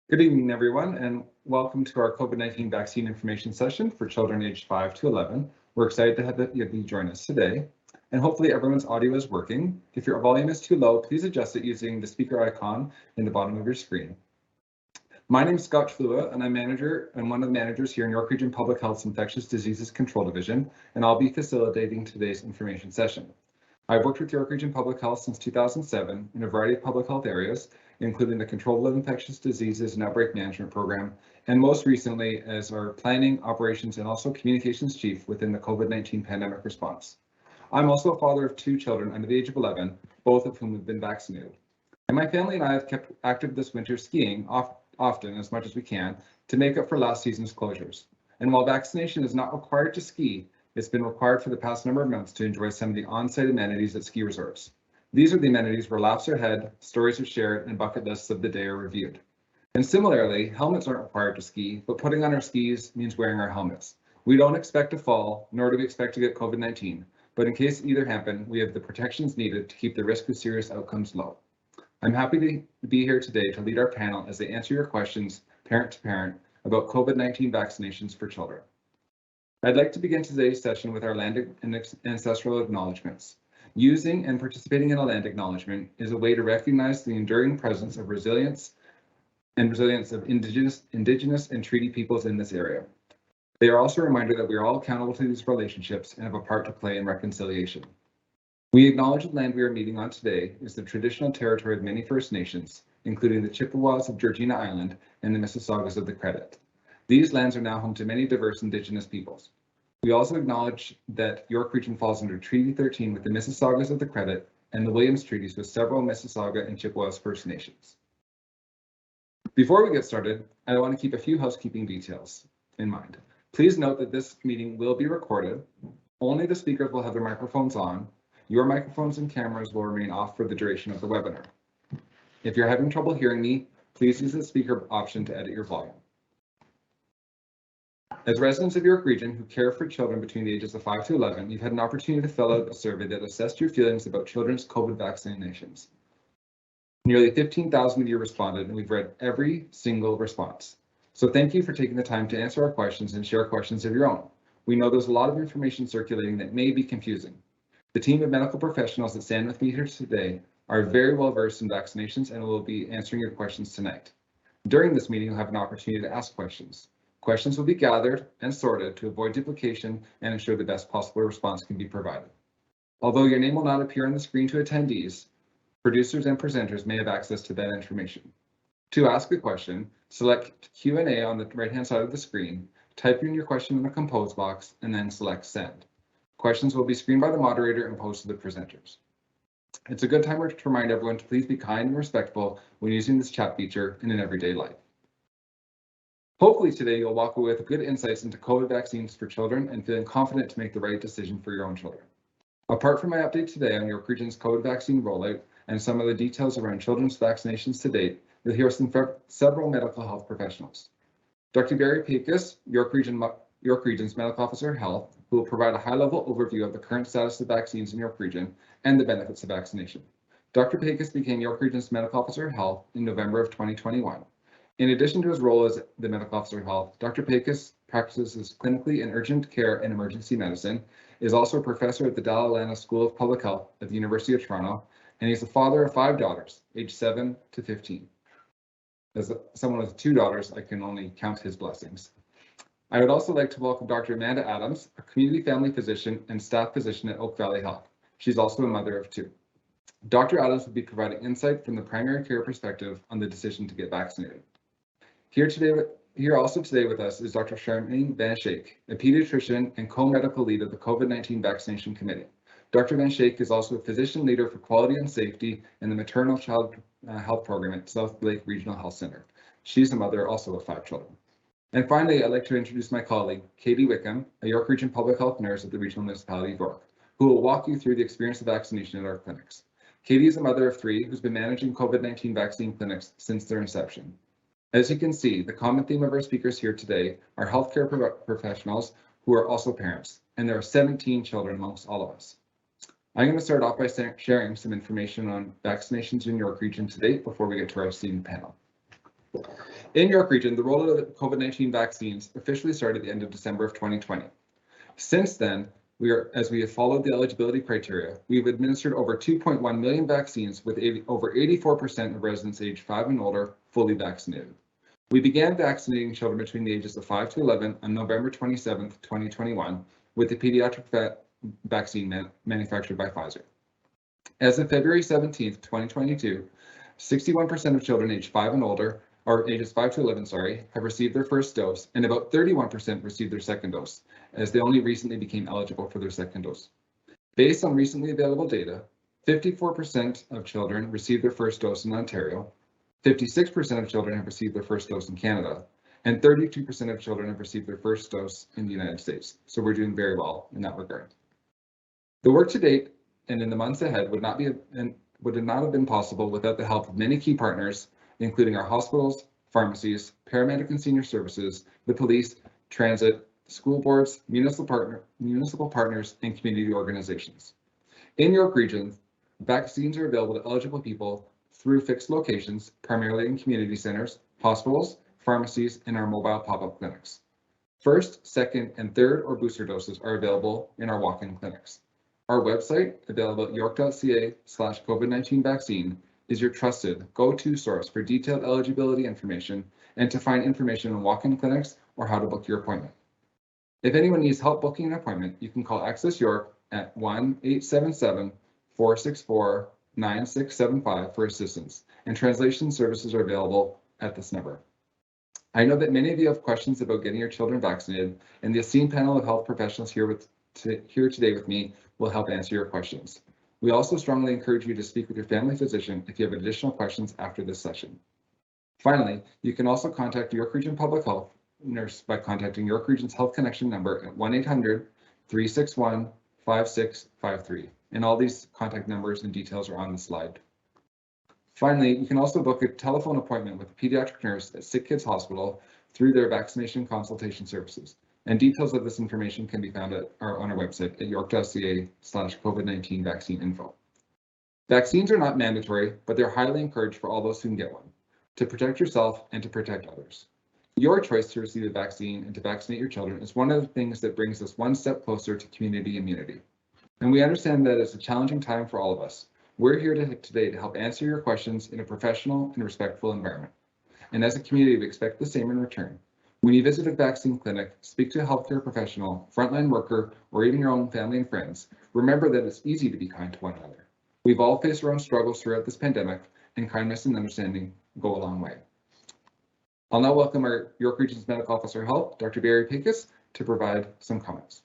Good evening, everyone, and welcome to our COVID-19 vaccine information session for children aged 5 to 11. We're excited to have you join us today, and hopefully everyone's audio is working. If your volume is too low, please adjust it using the speaker icon in the bottom of your screen. My name is Scott Flua, and I'm one of the managers here in York Region Public Health's Infectious Diseases Control Division, and I'll be facilitating today's information session. I've worked with York Region Public Health since 2007 in a variety of public health areas, including the Control of Infectious Diseases and Outbreak Management Program, and most recently as our Planning, Operations, and also Communications Chief within the COVID-19 pandemic response. I'm also a father of 2 children under the age of 11, both of whom have been vaccinated. And my family and I have kept active this winter skiing often as much as we can to make up for last season's closures. And while vaccination is not required to ski, it's been required for the past number of months to enjoy some of the on-site amenities at ski resorts. These are the amenities where laps are had, stories are shared, and bucket lists of the day are reviewed. And similarly, helmets aren't required to ski, but putting on our skis means wearing our helmets. We don't expect to fall, nor do we expect to get COVID-19, but in case either happen, we have the protections needed to keep the risk of serious outcomes low. I'm happy to be here today to lead our panel as they answer your questions, parent to parent, about COVID-19 vaccinations for children. I'd like to begin today's session with our land and ancestral acknowledgements. Using and participating in a land acknowledgement is a way to recognize the enduring presence of resilience of Indigenous and treaty peoples in this area. They are also a reminder that we are all accountable to these relationships and have a part to play in reconciliation. We acknowledge the land we are meeting on today is the traditional territory of many First Nations, including the Chippewas of Georgina Island and the Mississaugas of the Credit. These lands are now home to many diverse Indigenous peoples. We also acknowledge that York Region falls under Treaty 13 with the Mississaugas of the Credit and the Williams Treaties with several Mississauga and Chippewas First Nations. Before we get started, I want to keep a few housekeeping details in mind. Please note that this meeting will be recorded. Only the speakers will have their microphones on. Your microphones and cameras will remain off for the duration of the webinar. If you're having trouble hearing me, please use the speaker option to edit your volume. As residents of York Region who care for children between the ages of 5 to 11, you've had an opportunity to fill out a survey that assessed your feelings about children's COVID vaccinations. Nearly 15,000 of you responded, and we've read every single response. So thank you for taking the time to answer our questions and share questions of your own. We know there's a lot of information circulating that may be confusing. The team of medical professionals that stand with me here today are very well versed in vaccinations and will be answering your questions tonight. During this meeting, you'll have an opportunity to ask questions. Questions will be gathered and sorted to avoid duplication and ensure the best possible response can be provided. Although your name will not appear on the screen to attendees, producers and presenters may have access to that information. To ask a question, select Q&A on the right-hand side of the screen, type in your question in the compose box, and then select send. Questions will be screened by the moderator and posted to the presenters. It's a good time to remind everyone to please be kind and respectful when using this chat feature in an everyday life. Hopefully today you'll walk away with good insights into COVID vaccines for children and feeling confident to make the right decision for your own children. Apart from my update today on York Region's COVID vaccine rollout and some of the details around children's vaccinations to date, you'll hear from several medical health professionals. Dr. Gary Pecos, York Region's Medical Officer of Health, who will provide a high-level overview of the current status of vaccines in York Region and the benefits of vaccination. Dr. Pecos became York Region's Medical Officer of Health in November of 2021. In addition to his role as the Medical Officer of Health, Dr. Pecos practices clinically in urgent care and emergency medicine, is also a professor at the Dalla Lana School of Public Health at the University of Toronto, and he's the father of 5 daughters, aged 7 to 15. As someone with 2 daughters, I can only count his blessings. I would also like to welcome Dr. Amanda Adams, a community family physician and staff physician at Oak Valley Health. She's also a mother of 2. Dr. Adams will be providing insight from the primary care perspective on the decision to get vaccinated. Here also today with us is Dr. Charmaine Van Schaik, a pediatrician and co-medical lead of the COVID-19 Vaccination Committee. Dr. Van Schaik is also a physician leader for quality and safety in the maternal child health program at South Lake Regional Health Center. She's the mother also of 5 children. And finally, I'd like to introduce my colleague, Katie Wickham, a York Region public health nurse at the Regional Municipality of York, who will walk you through the experience of vaccination at our clinics. Katie is a mother of 3 who's been managing COVID-19 vaccine clinics since their inception. As you can see, the common theme of our speakers here today are healthcare professionals who are also parents, and there are 17 children amongst all of us. I'm going to start off by sharing some information on vaccinations in York Region to date before we get to our esteemed panel. In York Region, the rollout of COVID-19 vaccines officially started at the end of December of 2020. Since then, as we have followed the eligibility criteria, we've administered over 2.1 million vaccines with over 84% of residents aged 5 and older fully vaccinated. We began vaccinating children between the ages of 5 to 11 on November 27, 2021, with the pediatric vaccine manufactured by Pfizer. As of February 17, 2022, 61% of children aged 5 and older, or ages 5 to 11, have received their first dose, and about 31% received their second dose, as they only recently became eligible for their second dose. Based on recently available data, 54% of children received their first dose in Ontario, 56% of children have received their first dose in Canada, and 32% of children have received their first dose in the United States. So we're doing very well in that regard. The work to date and in the months ahead would not have been possible without the help of many key partners, including our hospitals, pharmacies, paramedic and senior services, the police, transit, school boards, municipal partners, and community organizations. In York Region, vaccines are available to eligible people through fixed locations, primarily in community centers, hospitals, pharmacies, and our mobile pop-up clinics. First, second, and third or booster doses are available in our walk-in clinics. Our website, available at york.ca/COVID-19 vaccine, is your trusted go-to source for detailed eligibility information and to find information on walk-in clinics or how to book your appointment. If anyone needs help booking an appointment, you can call Access York at 1-877-464-9675 for assistance, and translation services are available at this number. I know that many of you have questions about getting your children vaccinated, and the esteemed panel of health professionals here today with me will help answer your questions. We also strongly encourage you to speak with your family physician if you have additional questions after this session. Finally, you can also contact York Region Public Health Nurse by contacting York Region's Health Connection number at 1-800-361-5653. And all these contact numbers and details are on the slide. Finally, you can also book a telephone appointment with a pediatric nurse at Sick Kids Hospital through their vaccination consultation services. And details of this information can be found on our website at york.ca/COVID-19 vaccine info. Vaccines are not mandatory, but they're highly encouraged for all those who can get one, to protect yourself and to protect others. Your choice to receive a vaccine and to vaccinate your children is one of the things that brings us one step closer to community immunity. And we understand that it's a challenging time for all of us. We're here today to help answer your questions in a professional and respectful environment. And as a community, we expect the same in return. When you visit a vaccine clinic, speak to a healthcare professional, frontline worker, or even your own family and friends, remember that it's easy to be kind to one another. We've all faced our own struggles throughout this pandemic, and kindness and understanding go a long way. I'll now welcome our York Region's Medical Officer of Health, Dr. Barry Pecos, to provide some comments.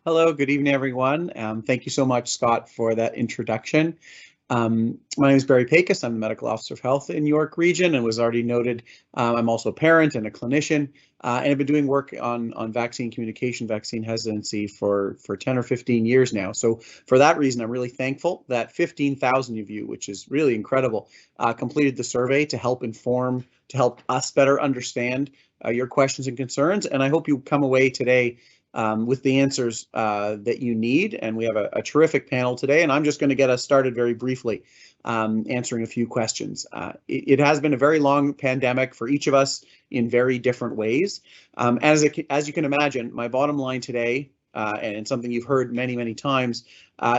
Hello, good evening, everyone. Thank you so much, Scott, for that introduction. My name is Barry Pecos. I'm the Medical Officer of Health in York Region, and was already noted, I'm also a parent and a clinician, and I've been doing work on vaccine communication, vaccine hesitancy for 10 or 15 years now. So for that reason, I'm really thankful that 15,000 of you, which is really incredible, completed the survey to help inform, to help us better understand your questions and concerns. And I hope you come away today with the answers that you need. And we have a terrific panel today, and I'm just going to get us started very briefly answering a few questions. It has been a very long pandemic for each of us in very different ways. As you can imagine, my bottom line today, and something you've heard many, many times,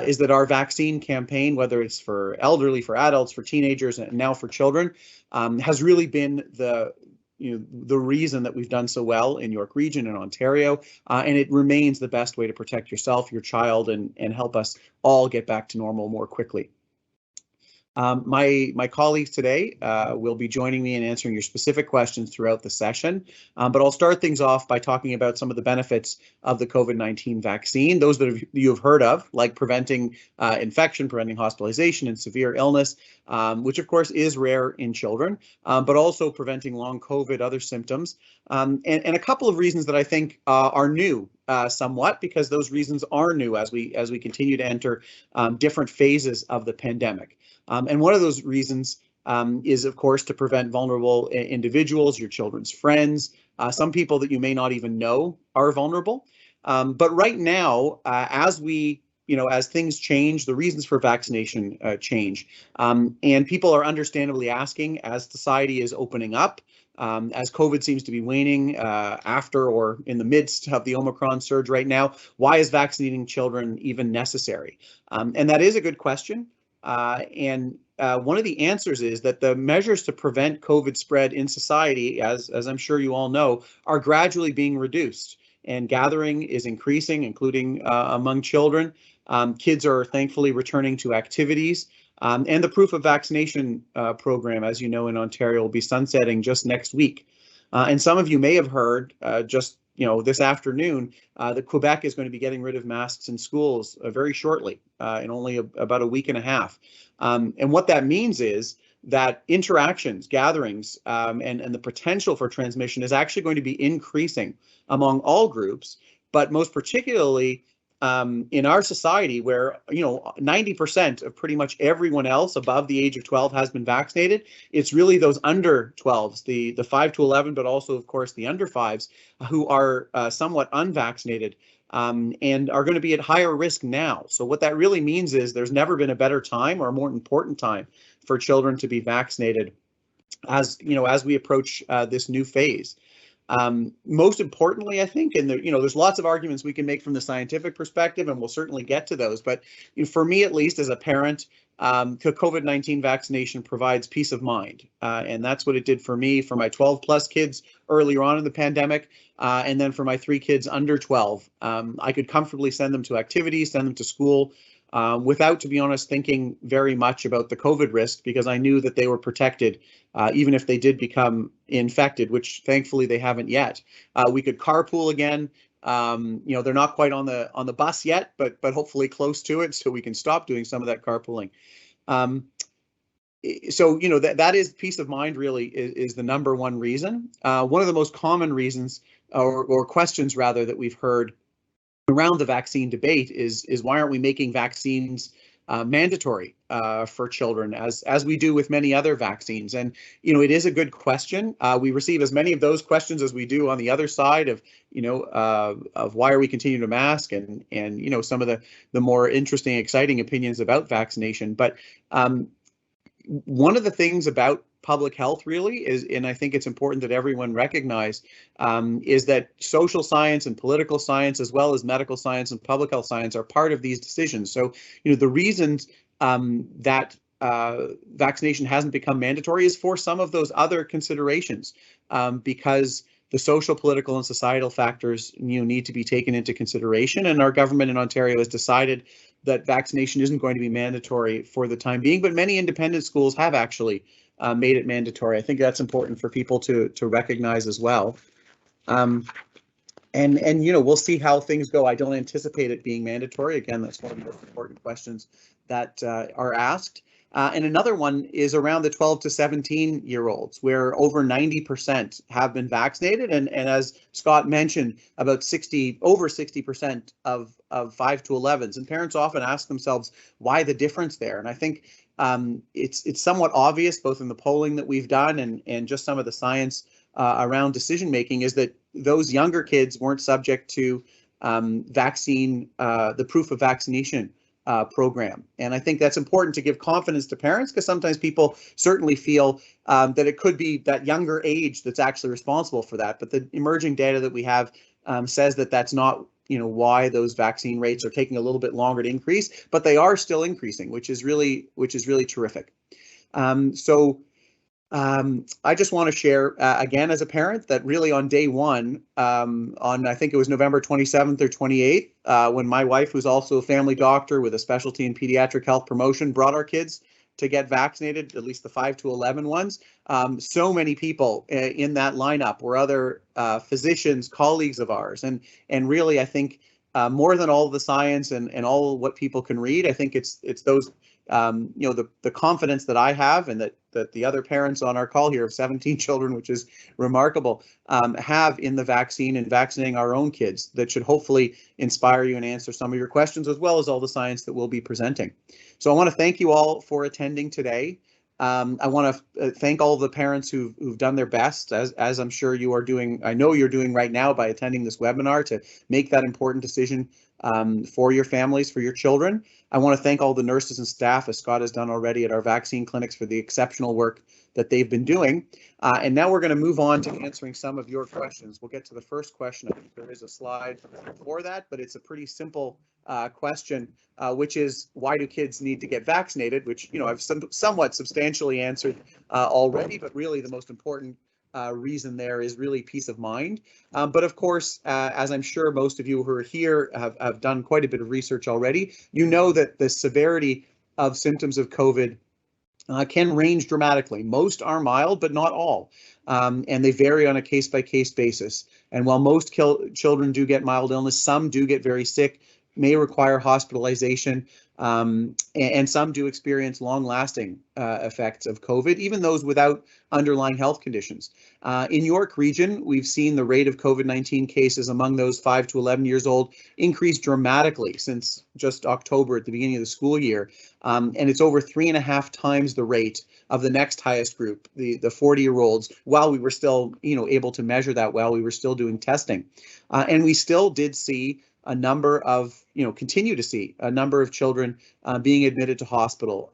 is that our vaccine campaign, whether it's for elderly, for adults, for teenagers, and now for children, has really been the reason that we've done so well in York Region and Ontario, and it remains the best way to protect yourself, your child, and help us all get back to normal more quickly. My colleagues today will be joining me in answering your specific questions throughout the session, but I'll start things off by talking about some of the benefits of the COVID-19 vaccine, those that you have heard of, like preventing infection, preventing hospitalization and severe illness, which of course is rare in children, but also preventing long COVID, other symptoms, and a couple of reasons that I think are new somewhat, because those reasons are new as we continue to enter different phases of the pandemic. And one of those reasons is, of course, to prevent vulnerable individuals, your children's friends, some people that you may not even know are vulnerable. But right now, as we as things change, the reasons for vaccination change. And people are understandably asking, as society is opening up, as COVID seems to be waning after or in the midst of the Omicron surge right now, why is vaccinating children even necessary? And that is a good question. And one of the answers is that the measures to prevent COVID spread in society, as I'm sure you all know, are gradually being reduced. And gathering is increasing, including among children. Kids are thankfully returning to activities. And the proof of vaccination program, as you know, in Ontario, will be sunsetting just next week. And some of you may have heard just this afternoon that Quebec is going to be getting rid of masks in schools very shortly, in only about a week and a half. And what that means is that interactions, gatherings, and the potential for transmission is actually going to be increasing among all groups, but most particularly in our society, where 90% of pretty much everyone else above the age of 12 has been vaccinated. It's really those under 12s, the 5 to 11, but also, of course, the under 5s who are somewhat unvaccinated and are going to be at higher risk now. So what that really means is there's never been a better time or a more important time for children to be vaccinated as we approach this new phase. Most importantly, I think, and there's lots of arguments we can make from the scientific perspective, and we'll certainly get to those. But for me, at least as a parent, COVID-19 vaccination provides peace of mind, and that's what it did for me, for my 12+ kids earlier on in the pandemic, and then for my 3 kids under 12. I could comfortably send them to activities, send them to school, without, to be honest, thinking very much about the COVID risk, because I knew that they were protected, even if they did become infected, which thankfully they haven't yet. We could carpool again. They're not quite on the bus yet, but hopefully close to it, so we can stop doing some of that carpooling. So that is peace of mind. Really is the number one reason. One of the most common reasons, or questions rather, that we've heard around the vaccine debate is why aren't we making vaccines mandatory for children, as we do with many other vaccines? And it is a good question. We receive as many of those questions as we do on the other side of why are we continuing to mask, and some of the more interesting, exciting opinions about vaccination. But one of the things about public health really is, and I think it's important that everyone recognize, is that social science and political science, as well as medical science and public health science, are part of these decisions. So, the reasons that vaccination hasn't become mandatory is for some of those other considerations, because the social, political, and societal factors need to be taken into consideration. And our government in Ontario has decided that vaccination isn't going to be mandatory for the time being, but many independent schools have actually made it mandatory. I think that's important for people to recognize as well. And we'll see how things go. I don't anticipate it being mandatory. Again, that's one of the most important questions that are asked. And another one is around the 12 to 17-year-olds, where over 90% have been vaccinated. And as Scott mentioned, about over 60% of 5 to 11s. And parents often ask themselves why the difference there. And I think it's somewhat obvious, both in the polling that we've done and just some of the science around decision making, is that those younger kids weren't subject to the proof of vaccination program. And I think that's important to give confidence to parents, because sometimes people certainly feel that it could be that younger age that's actually responsible for that. But the emerging data that we have says that that's not why those vaccine rates are taking a little bit longer to increase, but they are still increasing, which is really terrific. I just want to share again, as a parent, that really on day one, on I think it was November 27th or 28th, when my wife, who's also a family doctor with a specialty in pediatric health promotion, brought our kids to get vaccinated, at least the 5 to 11 ones. So many people in that lineup were other physicians, colleagues of ours, and really, I think more than all the science and all what people can read, I think it's those the confidence that I have, and that the other parents on our call here of 17 children, which is remarkable, have in the vaccine and vaccinating our own kids, that should hopefully inspire you and answer some of your questions, as well as all the science that we'll be presenting. So I want to thank you all for attending today. I want to thank all of the parents who've done their best, as I'm sure you are doing. I know you're doing right now by attending this webinar, to make that important decision for your families, for your children. I want to thank all the nurses and staff, as Scott has done already at our vaccine clinics, for the exceptional work that they've been doing. And now we're going to move on to answering some of your questions. We'll get to the first question. I think there is a slide for that, but it's a pretty simple question, which is, why do kids need to get vaccinated? Which, you know, I've somewhat substantially answered already, but really the most important reason there is really peace of mind. But of course, as I'm sure most of you who are here have done quite a bit of research already, you know that the severity of symptoms of COVID can range dramatically. Most are mild, but not all. And they vary on a case-by-case basis. And while most children do get mild illness, some do get very sick, may require hospitalization, and some do experience long-lasting effects of COVID, even those without underlying health conditions. In York Region, we've seen the rate of COVID-19 cases among those 5 to 11 years old increase dramatically since just October at the beginning of the school year. And it's over 3.5 times the rate of the next highest group, the 40-year-olds, while we were still, you know, able to measure that while we were still doing testing. And we still did see a number of, continue to see a number of children being admitted to hospital.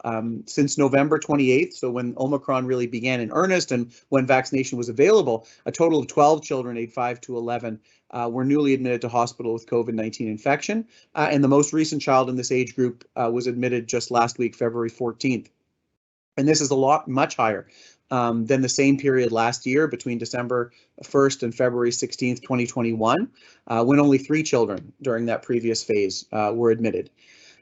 Since November 28th, so when Omicron really began in earnest and when vaccination was available, a total of 12 children aged 5 to 11 were newly admitted to hospital with COVID-19 infection. And the most recent child in this age group was admitted just last week, February 14th. And this is much higher than the same period last year, between December 1st and February 16th, 2021, when only 3 children during that previous phase were admitted.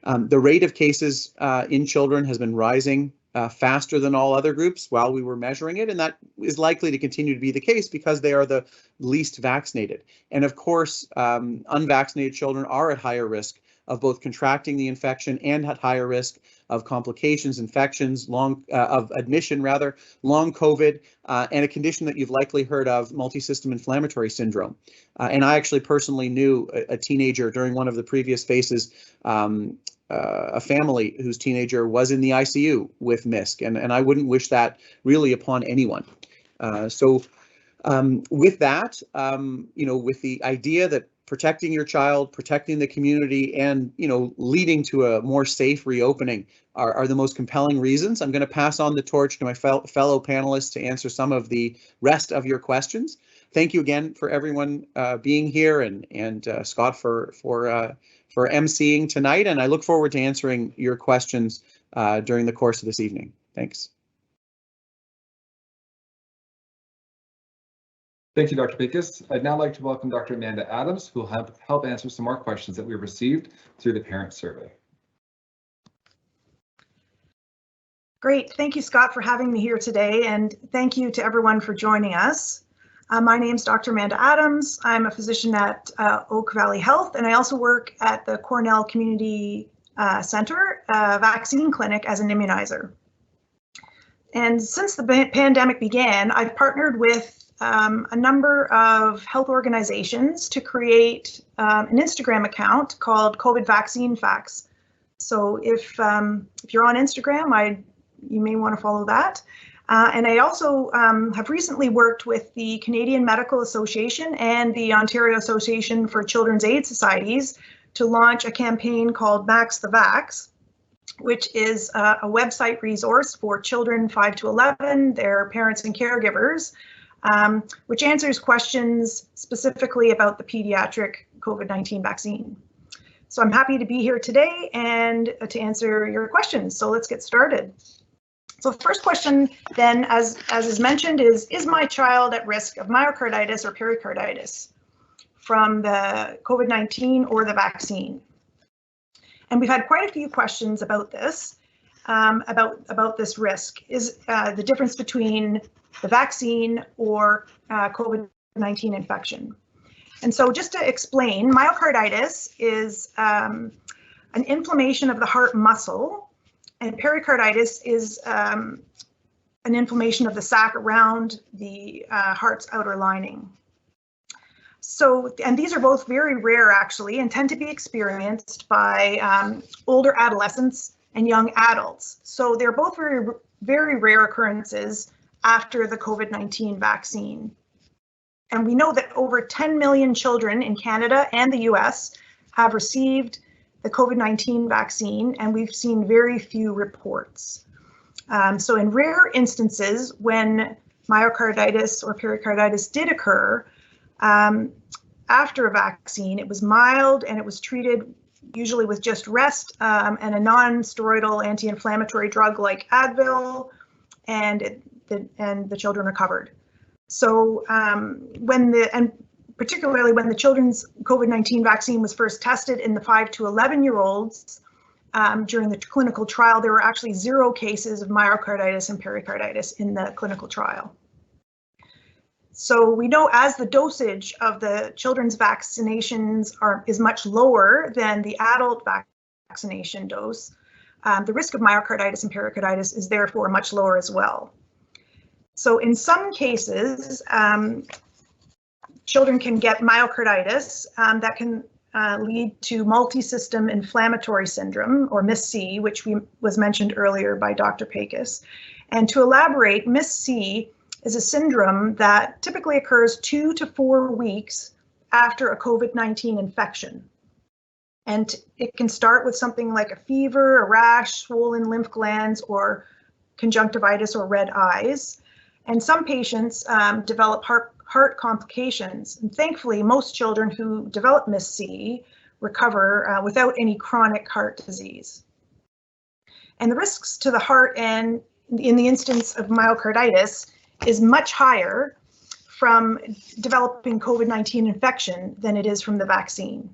The rate of cases in children has been rising faster than all other groups while we were measuring it, and that is likely to continue to be the case because they are the least vaccinated. And of course, unvaccinated children are at higher risk of both contracting the infection and at higher risk of complications, infections, of admission rather, long COVID, and a condition that you've likely heard of, multisystem inflammatory syndrome. And I actually personally knew a teenager during one of the previous phases, a family whose teenager was in the ICU with MISC, and I wouldn't wish that really upon anyone. With that, with the idea that protecting your child, protecting the community, and leading to a more safe reopening are the most compelling reasons. I'm going to pass on the torch to my fellow panelists to answer some of the rest of your questions. Thank you again for everyone being here, and Scott for emceeing tonight. And I look forward to answering your questions during the course of this evening. Thanks. Thank you, Dr. Pecos. I'd now like to welcome Dr. Amanda Adams, who will help answer some more questions that we received through the parent survey. Great. Thank you, Scott, for having me here today, and thank you to everyone for joining us. My name is Dr. Amanda Adams. I'm a physician at Oak Valley Health, and I also work at the Cornell Community Center vaccine clinic as an immunizer. And since the pandemic began, I've partnered with a number of health organizations to create an Instagram account called COVID Vaccine Facts. So if you're on Instagram, you may want to follow that. And I also have recently worked with the Canadian Medical Association and the Ontario Association for Children's Aid Societies to launch a campaign called Max the Vax, which is a website resource for children 5 to 11, their parents and caregivers, which answers questions specifically about the pediatric COVID-19 vaccine. So I'm happy to be here today and to answer your questions. So let's get started. So the first question then, as is mentioned, is my child at risk of myocarditis or pericarditis from the COVID-19 or the vaccine? And we've had quite a few questions about this, about this risk, is the difference between the vaccine or COVID-19 infection. And so just to explain, myocarditis is an inflammation of the heart muscle, and pericarditis is an inflammation of the sac around the heart's outer lining. So, and these are both very rare actually, and tend to be experienced by older adolescents and young adults. So they're both very, very rare occurrences after the COVID-19 vaccine. And we know that over 10 million children in Canada and the US have received the COVID-19 vaccine, and we've seen very few reports. So in rare instances, when myocarditis or pericarditis did occur after a vaccine, it was mild and it was treated usually with just rest and a non-steroidal anti-inflammatory drug like Advil, and the children recovered. So particularly when the children's COVID-19 vaccine was first tested in the 5 to 11-year-olds during the clinical trial, there were actually 0 cases of myocarditis and pericarditis in the clinical trial. So we know as the dosage of the children's vaccinations is much lower than the adult vaccination dose, the risk of myocarditis and pericarditis is therefore much lower as well. So in some cases, children can get myocarditis that can lead to multi-system inflammatory syndrome, or MIS-C, which was mentioned earlier by Dr. Pecos. And to elaborate, MIS-C is a syndrome that typically occurs 2 to 4 weeks after a COVID-19 infection. And it can start with something like a fever, a rash, swollen lymph glands, or conjunctivitis or red eyes. And some patients develop heart complications. And thankfully, most children who develop MIS-C recover without any chronic heart disease. And the risks to the heart and in the instance of myocarditis is much higher from developing COVID-19 infection than it is from the vaccine.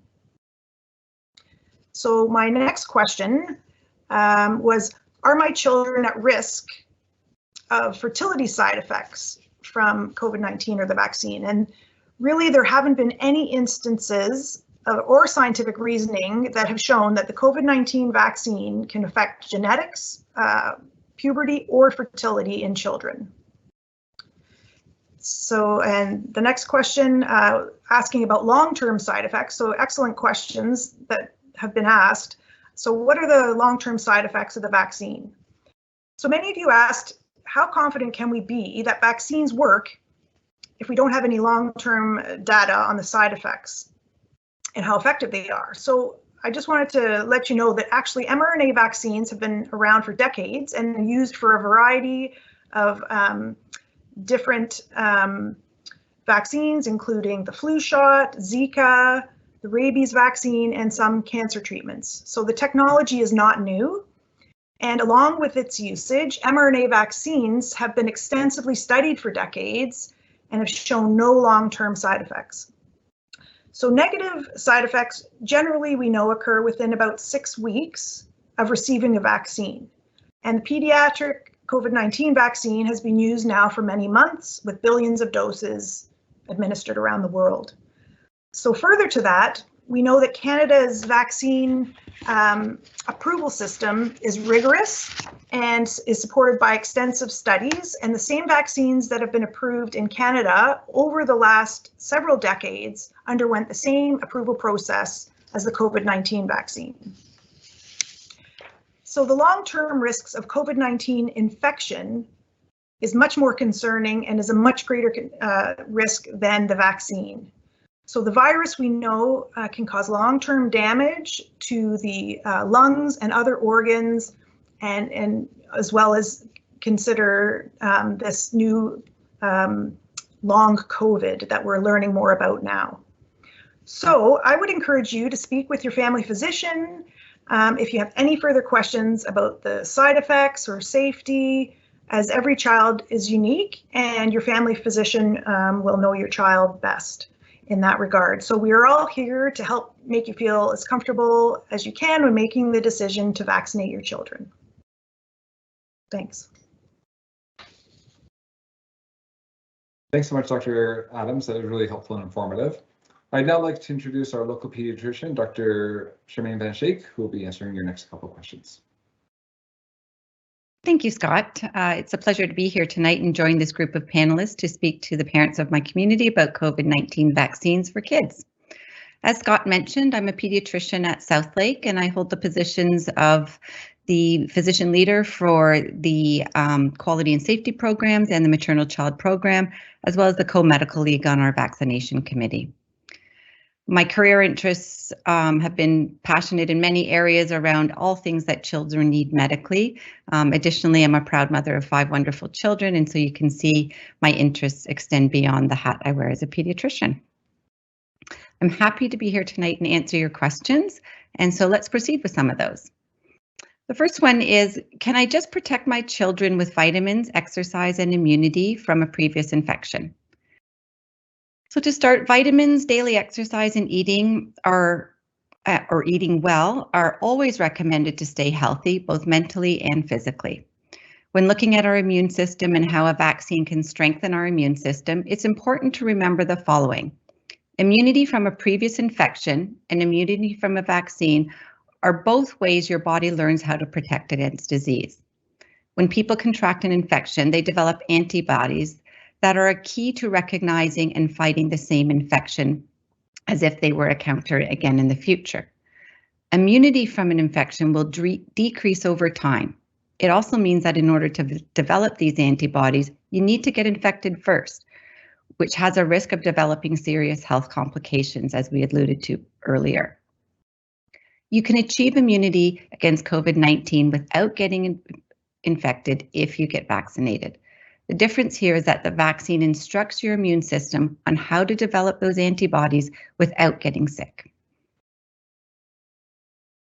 So my next question was, are my children at risk of fertility side effects from COVID-19 or the vaccine? And really, there haven't been any instances or scientific reasoning that have shown that the COVID-19 vaccine can affect genetics, puberty, or fertility in children. So, and the next question, asking about long-term side effects. So excellent questions that have been asked. So what are the long-term side effects of the vaccine? So many of you asked, how confident can we be that vaccines work if we don't have any long-term data on the side effects and how effective they are? So I just wanted to let you know that actually mRNA vaccines have been around for decades and used for a variety of different vaccines, including the flu shot, Zika, the rabies vaccine, and some cancer treatments. So the technology is not new. And along with its usage, mRNA vaccines have been extensively studied for decades and have shown no long-term side effects. So negative side effects generally we know occur within about 6 weeks of receiving a vaccine. And the pediatric COVID-19 vaccine has been used now for many months with billions of doses administered around the world. So further to that, we know that Canada's vaccine approval system is rigorous and is supported by extensive studies, and the same vaccines that have been approved in Canada over the last several decades underwent the same approval process as the COVID-19 vaccine. So the long-term risks of COVID-19 infection is much more concerning and is a much greater risk than the vaccine. So the virus we know can cause long-term damage to the lungs and other organs, and as well as consider this new long COVID that we're learning more about now. So I would encourage you to speak with your family physician if you have any further questions about the side effects or safety, as every child is unique and your family physician will know your child best in that regard. So we are all here to help make you feel as comfortable as you can when making the decision to vaccinate your children. Thanks. Thanks so much, Dr. Adams. That was really helpful and informative. I'd now like to introduce our local pediatrician, Dr. Charmaine Van Schaik, who will be answering your next couple of questions. Thank you, Scott. It's a pleasure to be here tonight and join this group of panelists to speak to the parents of my community about COVID-19 vaccines for kids. As Scott mentioned, I'm a pediatrician at Southlake, and I hold the positions of the physician leader for the quality and safety programs and the maternal child program, as well as the co-medical league on our vaccination committee. My career interests have been passionate in many areas around all things that children need medically. Additionally, I'm a proud mother of 5 wonderful children, and so you can see my interests extend beyond the hat I wear as a pediatrician. I'm happy to be here tonight and answer your questions, and so let's proceed with some of those. The first one is, can I just protect my children with vitamins, exercise, and immunity from a previous infection? So to start, vitamins, daily exercise, and eating eating well are always recommended to stay healthy, both mentally and physically. When looking at our immune system and how a vaccine can strengthen our immune system, it's important to remember the following. Immunity from a previous infection and immunity from a vaccine are both ways your body learns how to protect against disease. When people contract an infection, they develop antibodies that are a key to recognizing and fighting the same infection as if they were encountered again in the future. Immunity from an infection will decrease over time. It also means that in order to develop these antibodies, you need to get infected first, which has a risk of developing serious health complications, as we alluded to earlier. You can achieve immunity against COVID-19 without getting infected if you get vaccinated. The difference here is that the vaccine instructs your immune system on how to develop those antibodies without getting sick.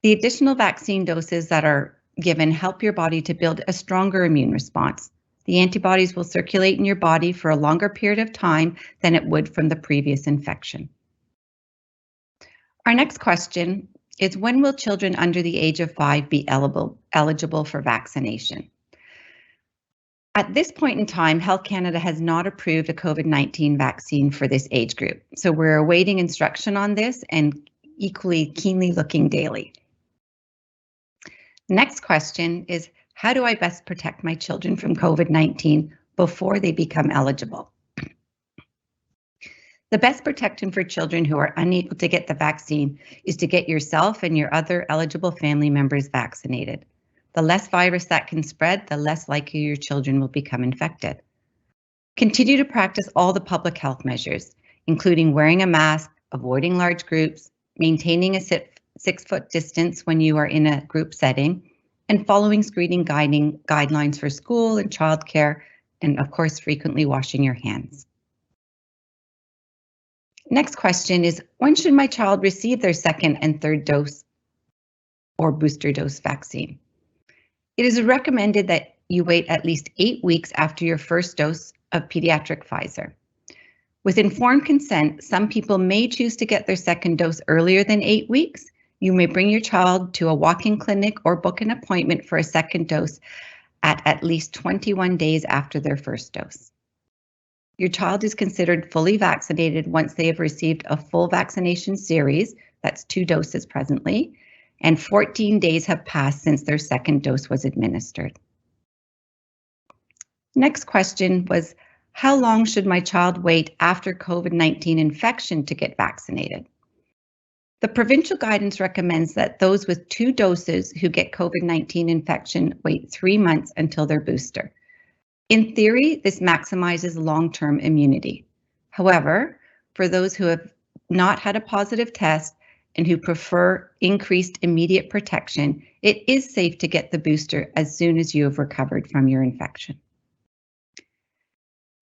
The additional vaccine doses that are given help your body to build a stronger immune response. The antibodies will circulate in your body for a longer period of time than it would from the previous infection. Our next question is, when will children under the age of 5 be eligible for vaccination? At this point in time, Health Canada has not approved a COVID-19 vaccine for this age group, so we're awaiting instruction on this and equally keenly looking daily. Next question is, how do I best protect my children from COVID-19 before they become eligible? The best protection for children who are unable to get the vaccine is to get yourself and your other eligible family members vaccinated. The less virus that can spread, the less likely your children will become infected. Continue to practice all the public health measures, including wearing a mask, avoiding large groups, maintaining a 6-foot distance when you are in a group setting, and following screening guidelines for school and childcare, and of course, frequently washing your hands. Next question is, when should my child receive their 2nd and 3rd dose or booster dose vaccine? It is recommended that you wait at least 8 weeks after your first dose of pediatric Pfizer. With informed consent, some people may choose to get their 2nd dose earlier than 8 weeks. You may bring your child to a walk-in clinic or book an appointment for a 2nd dose at least 21 days after their first dose. Your child is considered fully vaccinated once they have received a full vaccination series, that's 2 doses presently, and 14 days have passed since their 2nd dose was administered. Next question was, how long should my child wait after COVID-19 infection to get vaccinated? The provincial guidance recommends that those with 2 doses who get COVID-19 infection wait 3 months until their booster. In theory, this maximizes long-term immunity. However, for those who have not had a positive test and who prefer increased immediate protection, it is safe to get the booster as soon as you have recovered from your infection.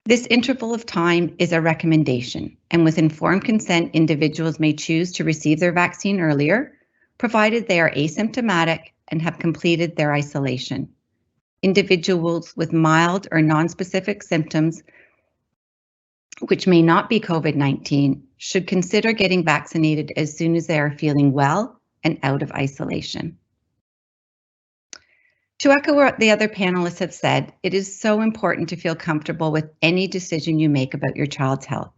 This interval of time is a recommendation, and with informed consent, individuals may choose to receive their vaccine earlier, provided they are asymptomatic and have completed their isolation. Individuals with mild or non-specific symptoms, which may not be COVID-19, should consider getting vaccinated as soon as they are feeling well and out of isolation. To echo what the other panelists have said, it is so important to feel comfortable with any decision you make about your child's health.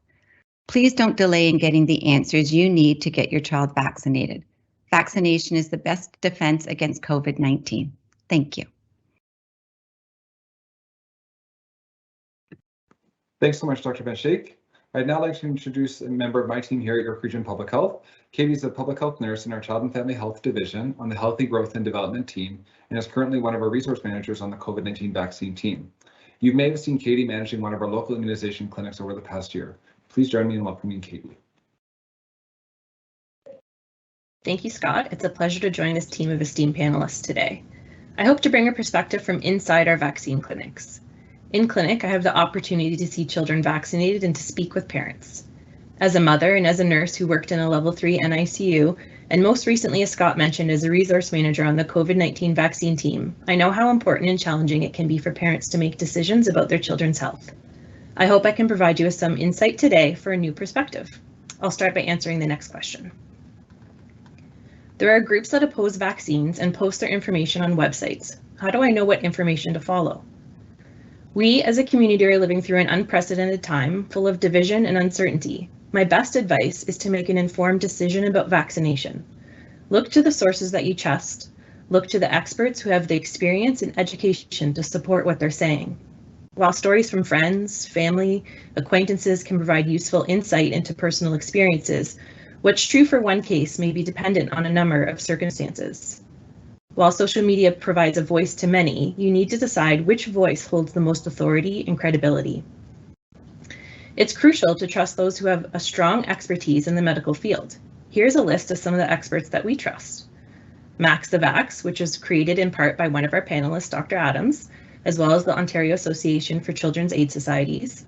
Please don't delay in getting the answers you need to get your child vaccinated. Vaccination is the best defense against COVID-19. Thank you. Thanks so much, Dr. Ben-Sheikh. I'd now like to introduce a member of my team here at York Region Public Health. Katie is a public health nurse in our Child and Family Health Division on the Healthy Growth and Development team and is currently one of our resource managers on the COVID-19 vaccine team. You may have seen Katie managing one of our local immunization clinics over the past year. Please join me in welcoming Katie. Thank you, Scott. It's a pleasure to join this team of esteemed panelists today. I hope to bring a perspective from inside our vaccine clinics. In clinic, I have the opportunity to see children vaccinated and to speak with parents. As a mother and as a nurse who worked in a level 3 NICU, and most recently, as Scott mentioned, as a resource manager on the COVID-19 vaccine team, I know how important and challenging it can be for parents to make decisions about their children's health. I hope I can provide you with some insight today for a new perspective. I'll start by answering the next question. There are groups that oppose vaccines and post their information on websites. How do I know what information to follow? We as a community are living through an unprecedented time full of division and uncertainty. My best advice is to make an informed decision about vaccination. Look to the sources that you trust. Look to the experts who have the experience and education to support what they're saying. While stories from friends, family, acquaintances can provide useful insight into personal experiences, what's true for one case may be dependent on a number of circumstances. While social media provides a voice to many, you need to decide which voice holds the most authority and credibility. It's crucial to trust those who have a strong expertise in the medical field. Here's a list of some of the experts that we trust. Max the Vax, which was created in part by one of our panelists, Dr. Adams, as well as the Ontario Association for Children's Aid Societies.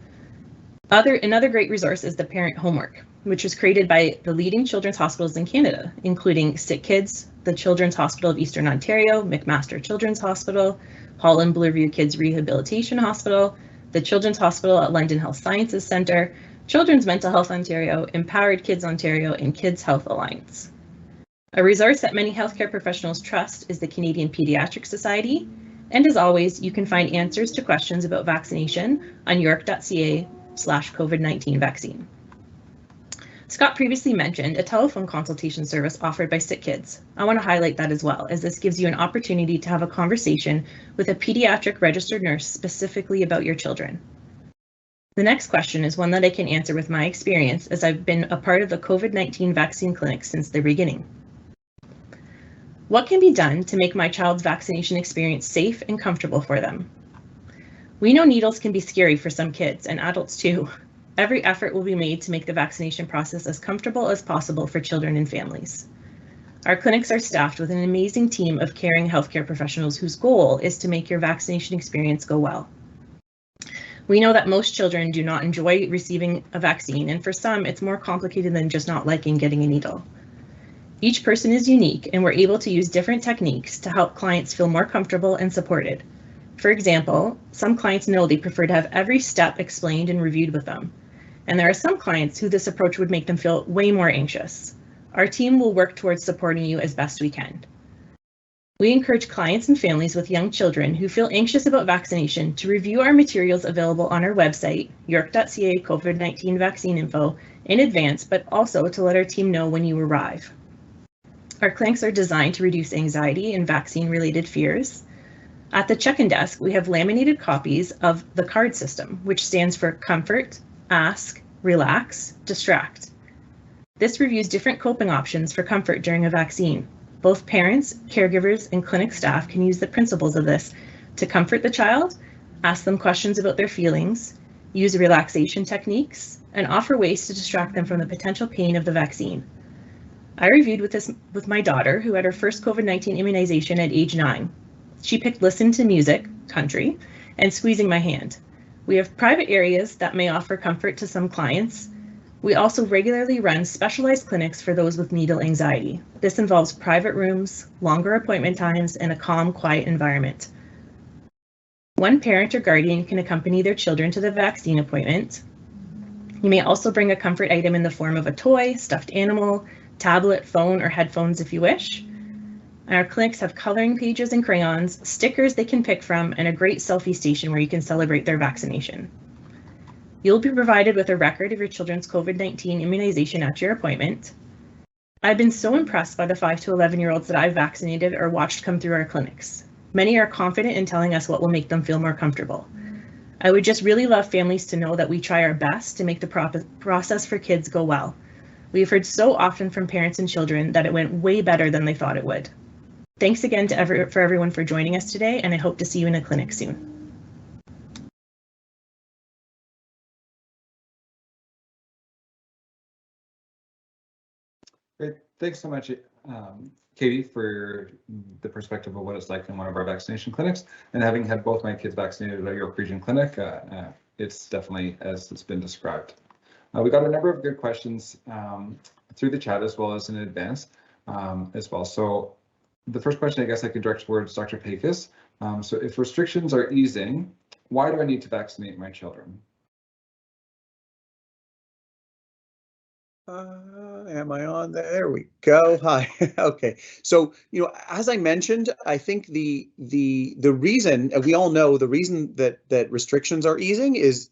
Another great resource is the Parent Homework, which was created by the leading children's hospitals in Canada, including Sick Kids, the Children's Hospital of Eastern Ontario, McMaster Children's Hospital, Holland Bloorview Kids Rehabilitation Hospital, the Children's Hospital at London Health Sciences Centre, Children's Mental Health Ontario, Empowered Kids Ontario, and Kids Health Alliance. A resource that many healthcare professionals trust is the Canadian Pediatric Society, and as always, you can find answers to questions about vaccination on york.ca/COVID-19 vaccine. Scott previously mentioned a telephone consultation service offered by Sick Kids. I want to highlight that as well, as this gives you an opportunity to have a conversation with a pediatric registered nurse specifically about your children. The next question is one that I can answer with my experience, as I've been a part of the COVID-19 vaccine clinic since the beginning. What can be done to make my child's vaccination experience safe and comfortable for them? We know needles can be scary for some kids and adults too. Every effort will be made to make the vaccination process as comfortable as possible for children and families. Our clinics are staffed with an amazing team of caring healthcare professionals whose goal is to make your vaccination experience go well. We know that most children do not enjoy receiving a vaccine, and for some, it's more complicated than just not liking getting a needle. Each person is unique, and we're able to use different techniques to help clients feel more comfortable and supported. For example, some clients know they prefer to have every step explained and reviewed with them. And there are some clients who this approach would make them feel way more anxious. Our team will work towards supporting you as best we can. We encourage clients and families with young children who feel anxious about vaccination to review our materials available on our website, york.ca COVID-19 vaccine info, in advance, but also to let our team know when you arrive. Our clinics are designed to reduce anxiety and vaccine-related fears. At the check-in desk, we have laminated copies of the CARD system, which stands for Comfort, Ask, Relax, Distract. This reviews different coping options for comfort during a vaccine. Both parents, caregivers, and clinic staff can use the principles of this to comfort the child, ask them questions about their feelings, use relaxation techniques, and offer ways to distract them from the potential pain of the vaccine. I reviewed with my daughter, who had her first COVID-19 immunization at age 9. She picked Listen to Music, country, and Squeezing My Hand. We have private areas that may offer comfort to some clients. We also regularly run specialized clinics for those with needle anxiety. This involves private rooms, longer appointment times, and a calm, quiet environment. One parent or guardian can accompany their children to the vaccine appointment. You may also bring a comfort item in the form of a toy, stuffed animal, tablet, phone, or headphones if you wish. Our clinics have coloring pages and crayons, stickers they can pick from, and a great selfie station where you can celebrate their vaccination. You'll be provided with a record of your children's COVID-19 immunization at your appointment. I've been so impressed by the 5 to 11-year-olds that I've vaccinated or watched come through our clinics. Many are confident in telling us what will make them feel more comfortable. I would just really love families to know that we try our best to make the process for kids go well. We've heard so often from parents and children that it went way better than they thought it would. Thanks again to everyone for joining us today, and I hope to see you in a clinic soon. Great. Thanks so much, Katie, for the perspective of what it's like in one of our vaccination clinics. And having had both my kids vaccinated at our York Region Clinic, it's definitely as it's been described. We got a number of good questions through the chat as well as in advance as well. So the first question I guess I could direct towards Dr. Pecos. So if restrictions are easing, why do I need to vaccinate my children? Am I on? There we go. Hi. Okay. So, as I mentioned, I think the reason, we all know the reason that restrictions are easing is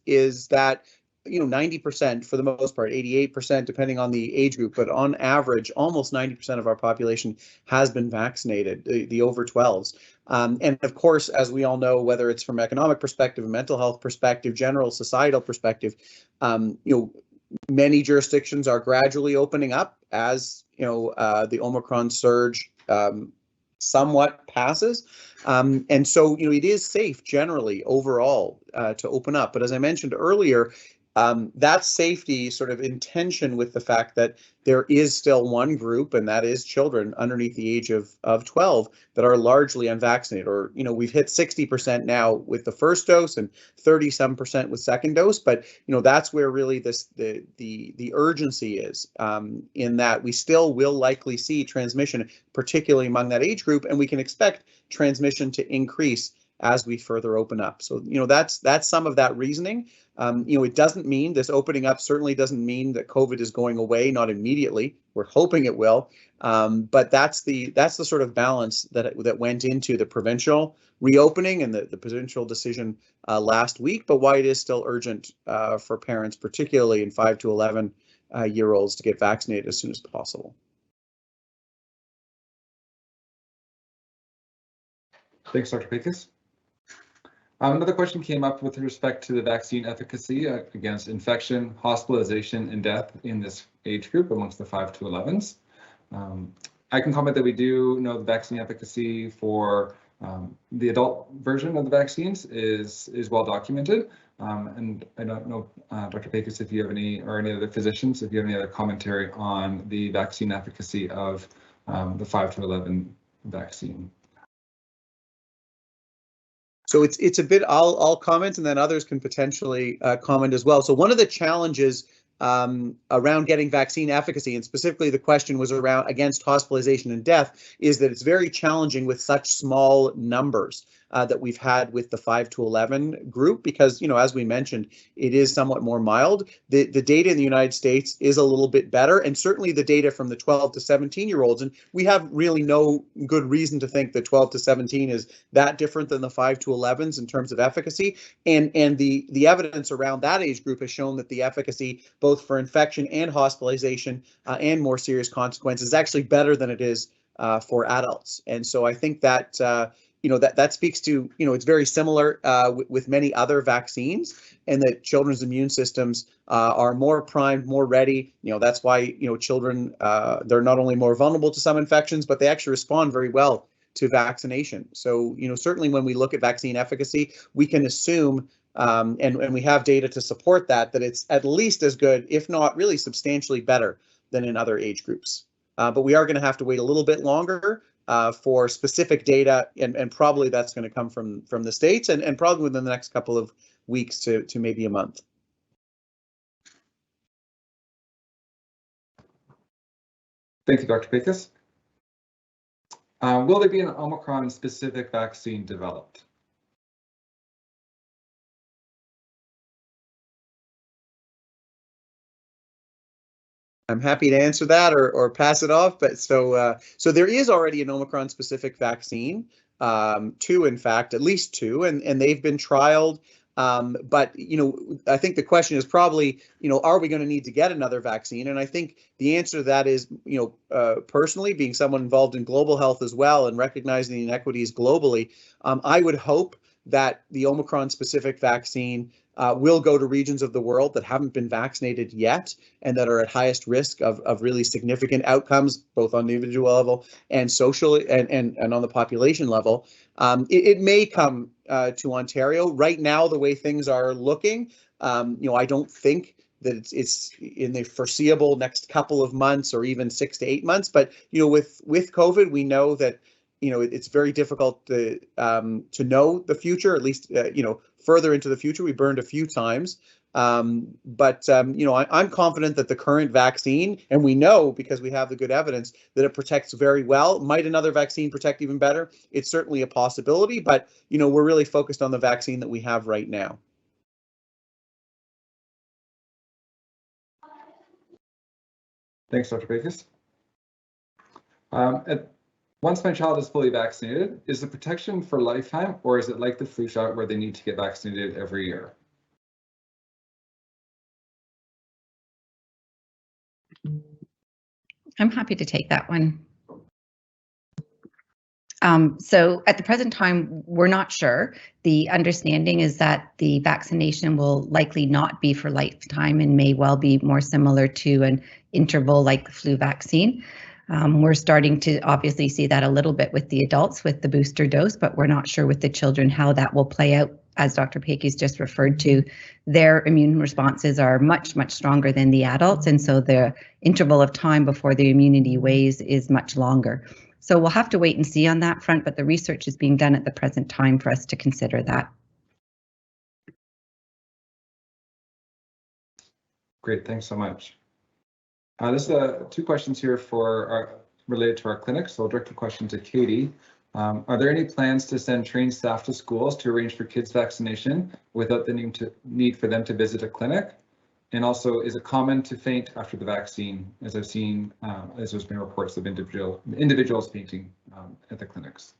that 90% for the most part, 88% depending on the age group, but on average, almost 90% of our population has been vaccinated, the over 12s. And of course, as we all know, whether it's from economic perspective, mental health perspective, general societal perspective, many jurisdictions are gradually opening up as the Omicron surge somewhat passes. And so, it is safe generally overall to open up. But as I mentioned earlier, that safety sort of in tension with the fact that there is still one group, and that is children underneath the age of 12 that are largely unvaccinated, or we've hit 60% now with the first dose and 30-some% with second dose. But that's where really the urgency is, in that we still will likely see transmission, particularly among that age group, and we can expect transmission to increase as we further open up. So that's some of that reasoning. It doesn't mean, this opening up certainly doesn't mean that COVID is going away, not immediately. We're hoping it will, but that's the sort of balance that went into the provincial reopening and the provincial decision last week, but why it is still urgent for parents, particularly in 5 to 11 year olds, to get vaccinated as soon as possible. Thanks, Dr. Pecos. Another question came up with respect to the vaccine efficacy against infection, hospitalization, and death in this age group amongst the 5 to 11s. I can comment that we do know the vaccine efficacy for the adult version of the vaccines is well documented. And I don't know, Dr. Pecos, if you have any, or any other physicians, if you have any other commentary on the vaccine efficacy of the 5 to 11 vaccine. So it's a bit, I'll comment, and then others can potentially comment as well. So one of the challenges around getting vaccine efficacy, and specifically the question was around against hospitalization and death, is that it's very challenging with such small numbers that we've had with the 5 to 11 group, because, as we mentioned, it is somewhat more mild. The data in the United States is a little bit better, and certainly the data from the 12 to 17 year olds, and we have really no good reason to think that 12 to 17 is that different than the 5 to 11s in terms of efficacy. And the evidence around that age group has shown that the efficacy, both for infection and hospitalization and more serious consequences, is actually better than it is for adults. And so I think that that speaks to, it's very similar with many other vaccines, and that children's immune systems are more primed, more ready. That's why, children, they're not only more vulnerable to some infections, but they actually respond very well to vaccination. So, certainly when we look at vaccine efficacy, we can assume, and we have data to support that it's at least as good, if not really substantially better than in other age groups. But we are going to have to wait a little bit longer for specific data, and probably that's going to come from the States, and probably within the next couple of weeks to maybe a month. Thank you, Dr. Pecos. Will there be an Omicron specific vaccine developed? I'm happy to answer that or pass it off. But so there is already an Omicron specific vaccine, two, in fact, at least two, and they've been trialed. But, I think the question is probably, are we going to need to get another vaccine? And I think the answer to that is, personally, being someone involved in global health as well and recognizing the inequities globally, I would hope that the Omicron specific vaccine will go to regions of the world that haven't been vaccinated yet and that are at highest risk of really significant outcomes, both on the individual level and socially and on the population level. It may come to Ontario. Right now, the way things are looking, I don't think that it's in the foreseeable next couple of months or even 6 to 8 months. But with COVID, we know that it's very difficult to know the future. At least further into the future. We burned a few times. But I'm confident that the current vaccine, and we know because we have the good evidence that it protects very well. Might another vaccine protect even better? It's certainly a possibility, but we're really focused on the vaccine that we have right now. Thanks, Dr. Pecos. Once my child is fully vaccinated, is the protection for lifetime, or is it like the flu shot where they need to get vaccinated every year? I'm happy to take that one. So at the present time, we're not sure. The understanding is that the vaccination will likely not be for lifetime and may well be more similar to an interval like the flu vaccine. We're starting to obviously see that a little bit with the adults with the booster dose, but we're not sure with the children how that will play out. As Dr. Pecos just referred to, their immune responses are much, much stronger than the adults. And so the interval of time before the immunity wanes is much longer. So we'll have to wait and see on that front, but the research is being done at the present time for us to consider that. Great, thanks so much. There's two questions here related to our clinic, so I'll direct the question to Katie. Are there any plans to send trained staff to schools to arrange for kids' vaccination without the need for them to visit a clinic? And also, is it common to faint after the vaccine, as I've seen, as there's been reports of individuals fainting at the clinics?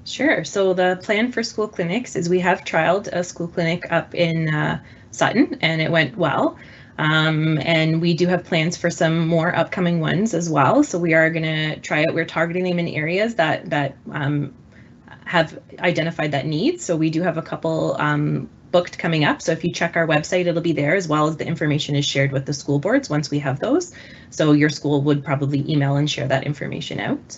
Sure. So the plan for school clinics is we have trialed a school clinic up in Sutton, and it went well. And we do have plans for some more upcoming ones as well. So we are going to try it. We're targeting them in areas that have identified that need. So we do have a couple booked coming up. So if you check our website, it'll be there, as well as the information is shared with the school boards once we have those. So your school would probably email and share that information out.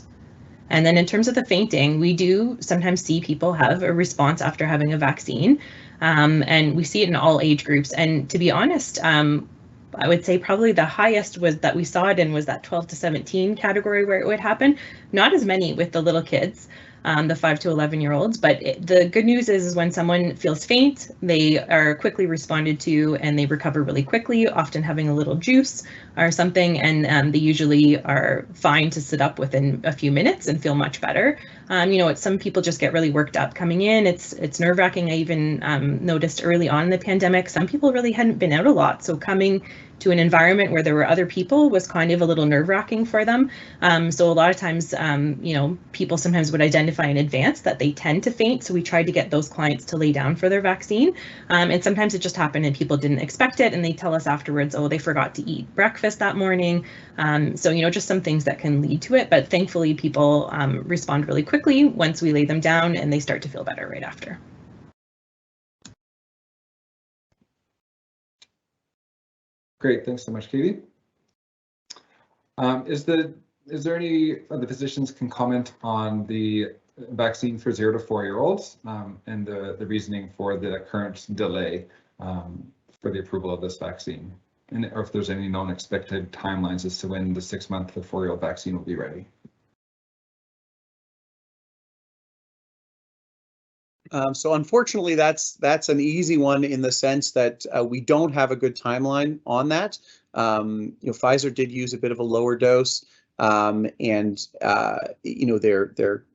And then in terms of the fainting, we do sometimes see people have a response after having a vaccine. And we see it in all age groups. And to be honest, I would say probably the highest was that we saw it in was that 12 to 17 category where it would happen. Not as many with the little kids, the 5 to 11-year-olds. But the good news is when someone feels faint, they are quickly responded to and they recover really quickly, often having a little juice or something, and they usually are fine to sit up within a few minutes and feel much better. Some people just get really worked up coming in. It's nerve-wracking. I even noticed early on in the pandemic, some people really hadn't been out a lot. So coming to an environment where there were other people was kind of a little nerve-wracking for them. So a lot of times, people sometimes would identify in advance that they tend to faint. So we tried to get those clients to lay down for their vaccine. And sometimes it just happened and people didn't expect it. And they tell us afterwards, oh, they forgot to eat breakfast that morning. So just some things that can lead to it. But thankfully, people respond really quickly once we lay them down and they start to feel better right after. Great, thanks so much, Katie. Is there any of the physicians can comment on the vaccine for 0 to 4-year-olds and the reasoning for the current delay for the approval of this vaccine, or if there's any known expected timelines as to when the 6-month to 4-year-old vaccine will be ready? So unfortunately, that's an easy one in the sense that we don't have a good timeline on that. Pfizer did use a bit of a lower dose, and they're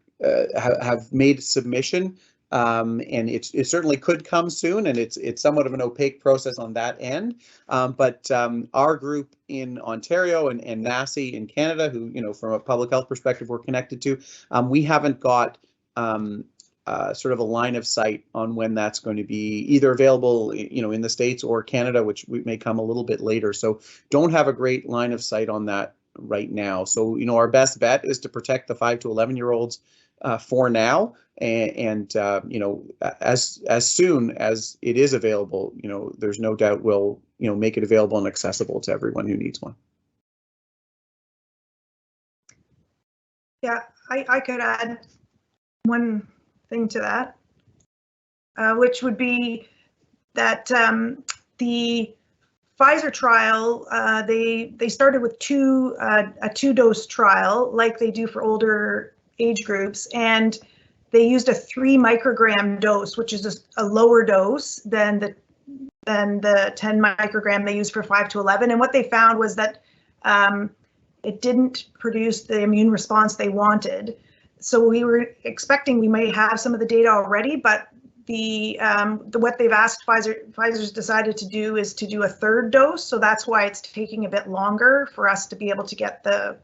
have made submission, and it certainly could come soon, and it's somewhat of an opaque process on that end. But our group in Ontario and NACI in Canada, who from a public health perspective we're connected to, we haven't got sort of a line of sight on when that's going to be either available, in the States or Canada, which may come a little bit later. So don't have a great line of sight on that right now. So, our best bet is to protect the 5 to 11-year-olds for now. And as soon as it is available, there's no doubt we'll, make it available and accessible to everyone who needs one. Yeah, I could add one thing to that, which would be that the Pfizer trial, they started with a 2-dose trial like they do for older age groups, and they used a 3 microgram dose, which is a lower dose than the 10 microgram they used for 5 to 11. And what they found was that it didn't produce the immune response they wanted. So we were expecting we may have some of the data already, but what they've asked Pfizer's decided to do is to do a 3rd dose. So that's why it's taking a bit longer for us to be able to get the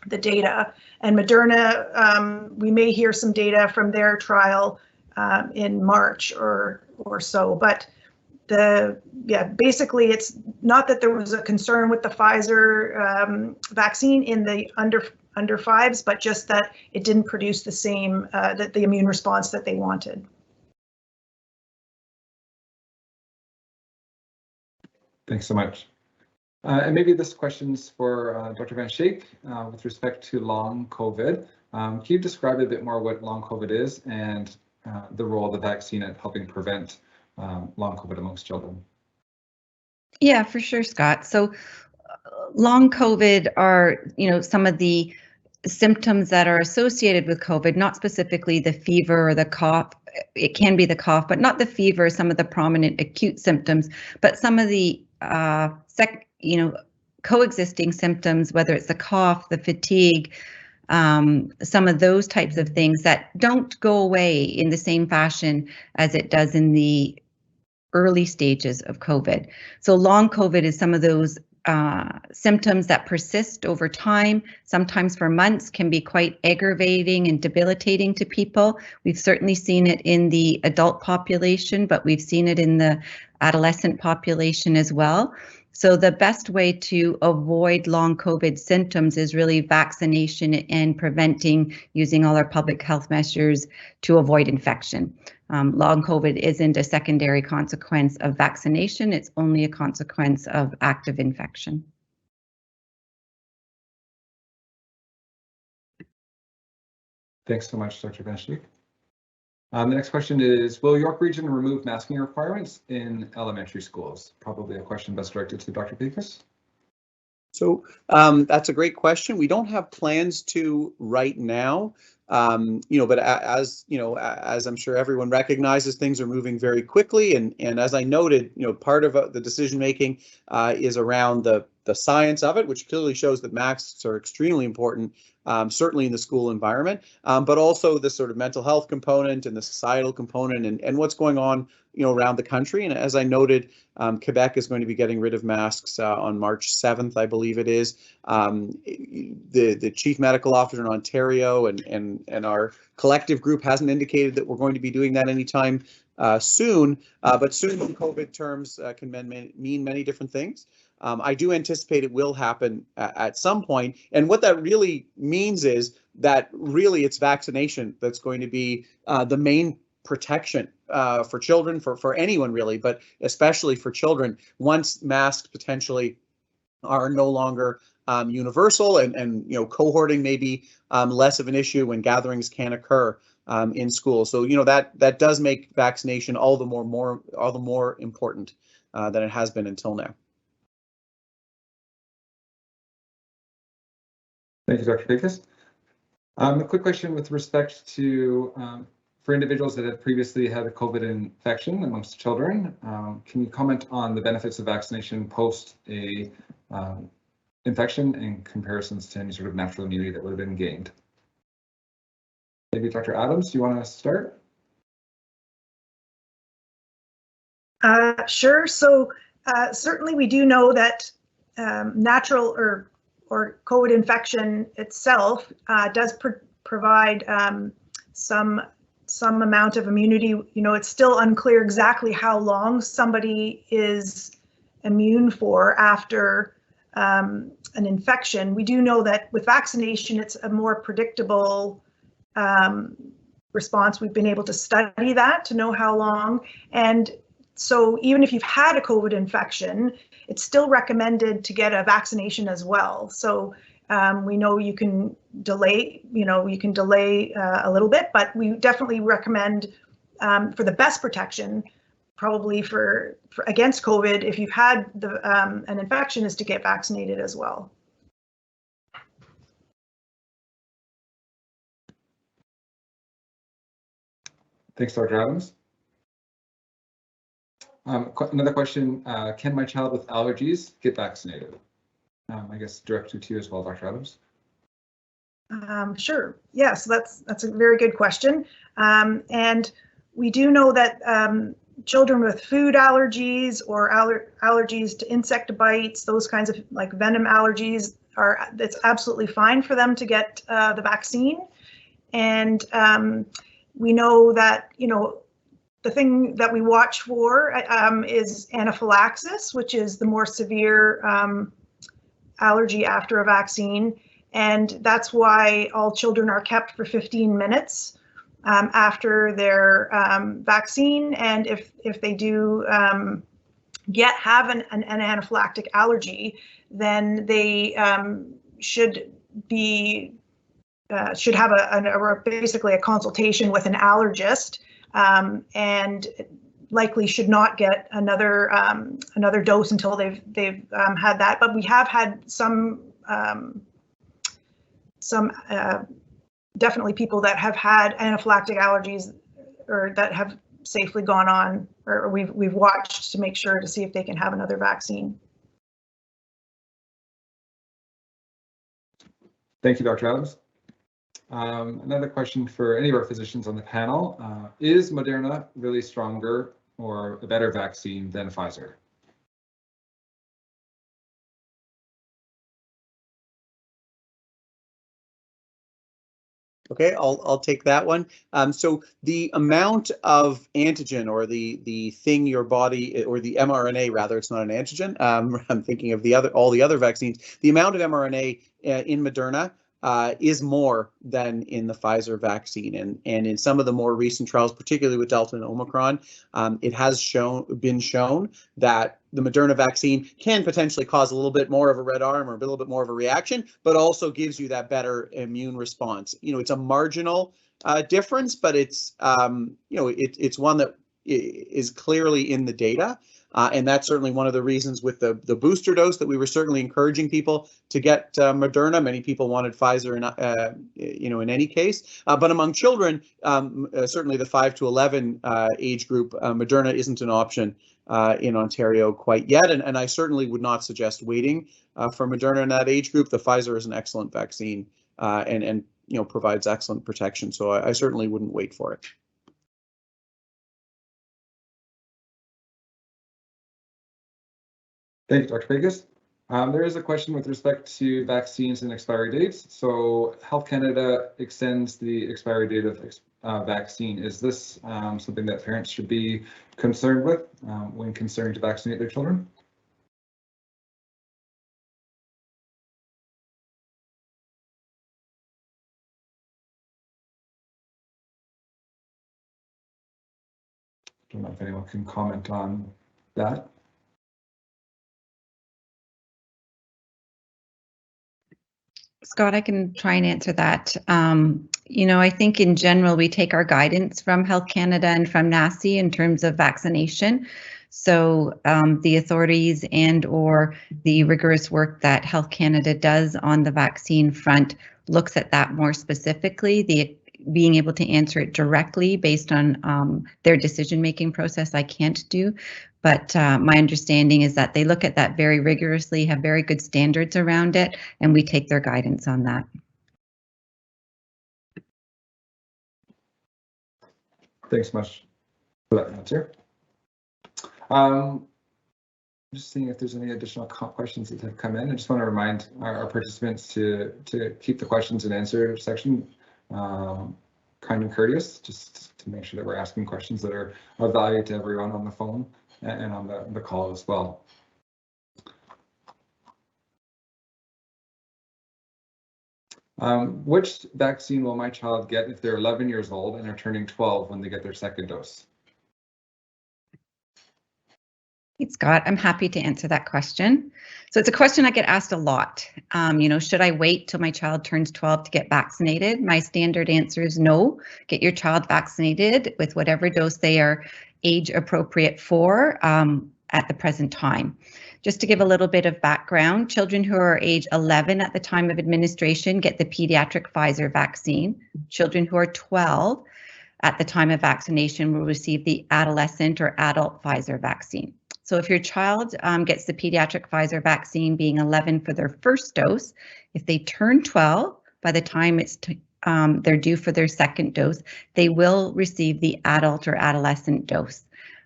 data. And Moderna, we may hear some data from their trial in March or so. But basically it's not that there was a concern with the Pfizer vaccine in the under 5s, but just that it didn't produce the same the immune response that they wanted. Thanks so much. And maybe this question's for Dr. Van Schaik with respect to long COVID. Can you describe a bit more what long COVID is and the role of the vaccine at helping prevent long COVID amongst children? Yeah, for sure, Scott. So long COVID are, some of the symptoms that are associated with COVID, not specifically the fever or the cough. It can be the cough, but not the fever, some of the prominent acute symptoms, but some of the coexisting symptoms, whether it's the cough, the fatigue, some of those types of things that don't go away in the same fashion as it does in the early stages of COVID. So long COVID is some of those symptoms that persist over time, sometimes for months, can be quite aggravating and debilitating to people. We've certainly seen it in the adult population, but we've seen it in the adolescent population as well. So the best way to avoid long COVID symptoms is really vaccination and preventing, using all our public health measures to avoid infection. Long COVID isn't a secondary consequence of vaccination, it's only a consequence of active infection. Thanks so much, Dr. Van Schaik. The next question is, will York Region remove masking requirements in elementary schools? Probably a question best directed to Dr. Pekas. So that's a great question. We don't have plans to right now, but as I'm sure everyone recognizes, things are moving very quickly. And as I noted, part of the decision making is around the science of it, which clearly shows that masks are extremely important, certainly in the school environment, but also the sort of mental health component and the societal component and what's going on, around the country. And as I noted, Quebec is going to be getting rid of masks on March 7th, I believe it is. The chief medical officer in Ontario and our collective group hasn't indicated that we're going to be doing that anytime soon, but soon in COVID terms can mean many different things. I do anticipate it will happen at some point. And what that really means is that really it's vaccination that's going to be the main protection for children, for anyone really, but especially for children, once masks potentially are no longer universal and cohorting may be less of an issue when gatherings can occur in school. So that does make vaccination all the more important than it has been until now. Thank you, Dr. Pekas. A quick question with respect to for individuals that have previously had a COVID infection amongst children, can you comment on the benefits of vaccination post a infection in comparisons to any sort of natural immunity that would have been gained? Maybe Dr. Adams, do you want to start? Sure. So certainly we do know that natural or COVID infection itself does provide some amount of immunity. It's still unclear exactly how long somebody is immune for after an infection. We do know that with vaccination, it's a more predictable response. We've been able to study that to know how long. And so even if you've had a COVID infection, it's still recommended to get a vaccination as well. So we know you can delay, a little bit, but we definitely recommend for the best protection, probably for against COVID, if you've had an infection, is to get vaccinated as well. Thanks, Dr. Adams. Another question, can my child with allergies get vaccinated? I guess directly to you as well, Dr. Adams. Sure. Yeah, so that's a very good question. And we do know that children with food allergies or allergies to insect bites, those kinds of like venom allergies, it's absolutely fine for them to get the vaccine. And we know that, you know, the thing that we watch for is anaphylaxis, which is the more severe allergy after a vaccine. And that's why all children are kept for 15 minutes after their vaccine. And if they do have an anaphylactic allergy, then they should have basically a consultation with an allergist, and likely should not get another dose until they've had that. But we have had some definitely people that have had anaphylactic allergies or that have safely gone on, or we've watched to make sure to see if they can have another vaccine. Thank you, Dr. Adams. Another question for any of our physicians on the panel. Is Moderna really stronger or a better vaccine than Pfizer? Okay, I'll take that one. So the amount of antigen, or the thing your body, or the mRNA rather, it's not an antigen. I'm thinking of all the other vaccines. The amount of mRNA in Moderna is more than in the Pfizer vaccine, and in some of the more recent trials, particularly with Delta and Omicron, it has been shown that the Moderna vaccine can potentially cause a little bit more of a red arm or a little bit more of a reaction, but also gives you that better immune response. You know, it's a marginal difference, but it's it's one that is clearly in the data. And that's certainly one of the reasons with the booster dose that we were certainly encouraging people to get Moderna. Many people wanted Pfizer, in any case. But among children, certainly the 5 to 11 age group, Moderna isn't an option in Ontario quite yet. And I certainly would not suggest waiting for Moderna in that age group. The Pfizer is an excellent vaccine and provides excellent protection. So I certainly wouldn't wait for it. Thank you, Dr. Pecos. There is a question with respect to vaccines and expiry dates. So Health Canada extends the expiry date of vaccine. Is this something that parents should be concerned with when considering to vaccinate their children? Don't know if anyone can comment on that. Scott, I can try and answer that. I think in general, we take our guidance from Health Canada and from NACI in terms of vaccination. So the authorities or the rigorous work that Health Canada does on the vaccine front looks at that more specifically. Being able to answer it directly based on their decision-making process, I can't do. But my understanding is that they look at that very rigorously, have very good standards around it, and we take their guidance on that. Thanks much for that answer. Just seeing if there's any additional questions that have come in. I just want to remind our participants to keep the questions and answer section kind and courteous, just to make sure that we're asking questions that are of value to everyone on the phone and on the call as well. Which vaccine will my child get if they're 11 years old and are turning 12 when they get their second dose? Hey, Scott, I'm happy to answer that question. So it's a question I get asked a lot. Should I wait till my child turns 12 to get vaccinated? My standard answer is no. Get your child vaccinated with whatever dose they are age appropriate for at the present time. Just to give a little bit of background, children who are age 11 at the time of administration get the pediatric Pfizer vaccine. Children who are 12 at the time of vaccination will receive the adolescent or adult Pfizer vaccine. So if your child gets the pediatric Pfizer vaccine being 11 for their first dose, if they turn 12 by the time they're due for their second dose, they will receive the adult or adolescent dose.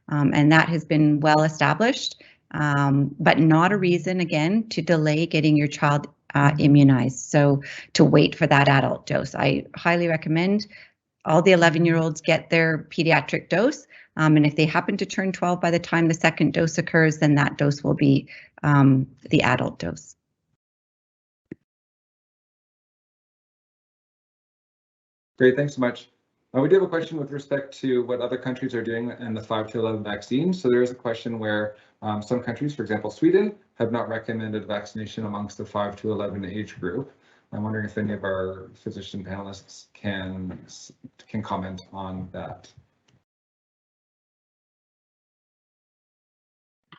And that has been well established, but not a reason, again, to delay getting your child immunized. So to wait for that adult dose. I highly recommend all the 11-year-olds get their pediatric dose. And if they happen to turn 12 by the time the second dose occurs, then that dose will be the adult dose. Great, thanks so much. We do have a question with respect to what other countries are doing in the 5 to 11 vaccine. So there is a question where some countries, for example, Sweden, have not recommended vaccination amongst the 5 to 11 age group. I'm wondering if any of our physician panelists can comment on that.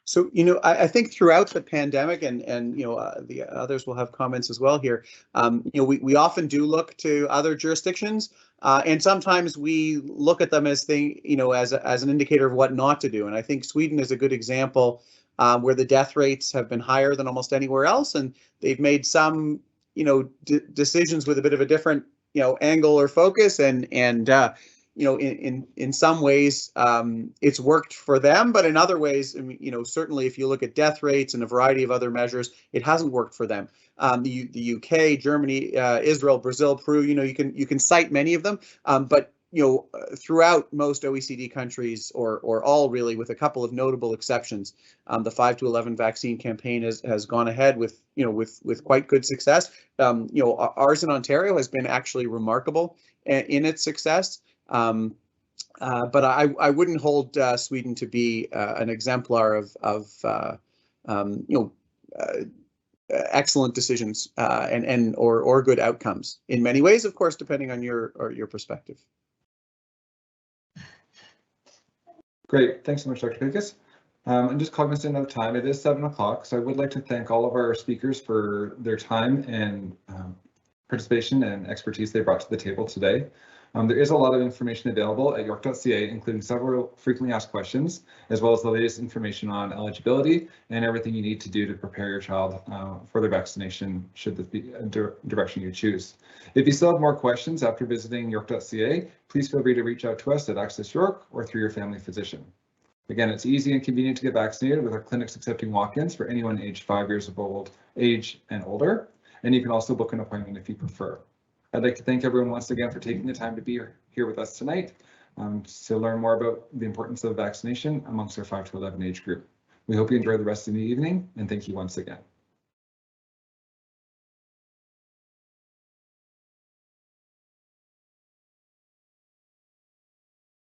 So, I think throughout the pandemic, and the others will have comments as well here, we often do look to other jurisdictions, and sometimes we look at them as as an indicator of what not to do. And I think Sweden is a good example where the death rates have been higher than almost anywhere else, and they've made some decisions with a bit of a different angle or focus, and in some ways it's worked for them, but in other ways, certainly if you look at death rates and a variety of other measures, it hasn't worked for them. The UK, Germany, Israel, Brazil, Peru, you can cite many of them, but throughout most OECD countries, or all really, with a couple of notable exceptions, the 5 to 11 vaccine campaign has gone ahead with quite good success. Ours in Ontario has been actually remarkable in its success. But I wouldn't hold Sweden to be an exemplar of excellent decisions or good outcomes in many ways, of course, depending on your perspective. Great, thanks so much, Dr. Peckus. I'm just cognizant of time. It is 7 o'clock, so I would like to thank all of our speakers for their time and participation and expertise they brought to the table today. There is a lot of information available at york.ca, including several frequently asked questions, as well as the latest information on eligibility and everything you need to do to prepare your child for their vaccination, should this be a direction you choose. If you still have more questions after visiting york.ca, please feel free to reach out to us at Access York or through your family physician. Again, it's easy and convenient to get vaccinated, with our clinics accepting walk-ins for anyone aged 5 years of age and older, and you can also book an appointment if you prefer. I'd like to thank everyone once again for taking the time to be here with us tonight to learn more about the importance of vaccination amongst our 5 to 11 age group. We hope you enjoy the rest of the evening, and thank you once again.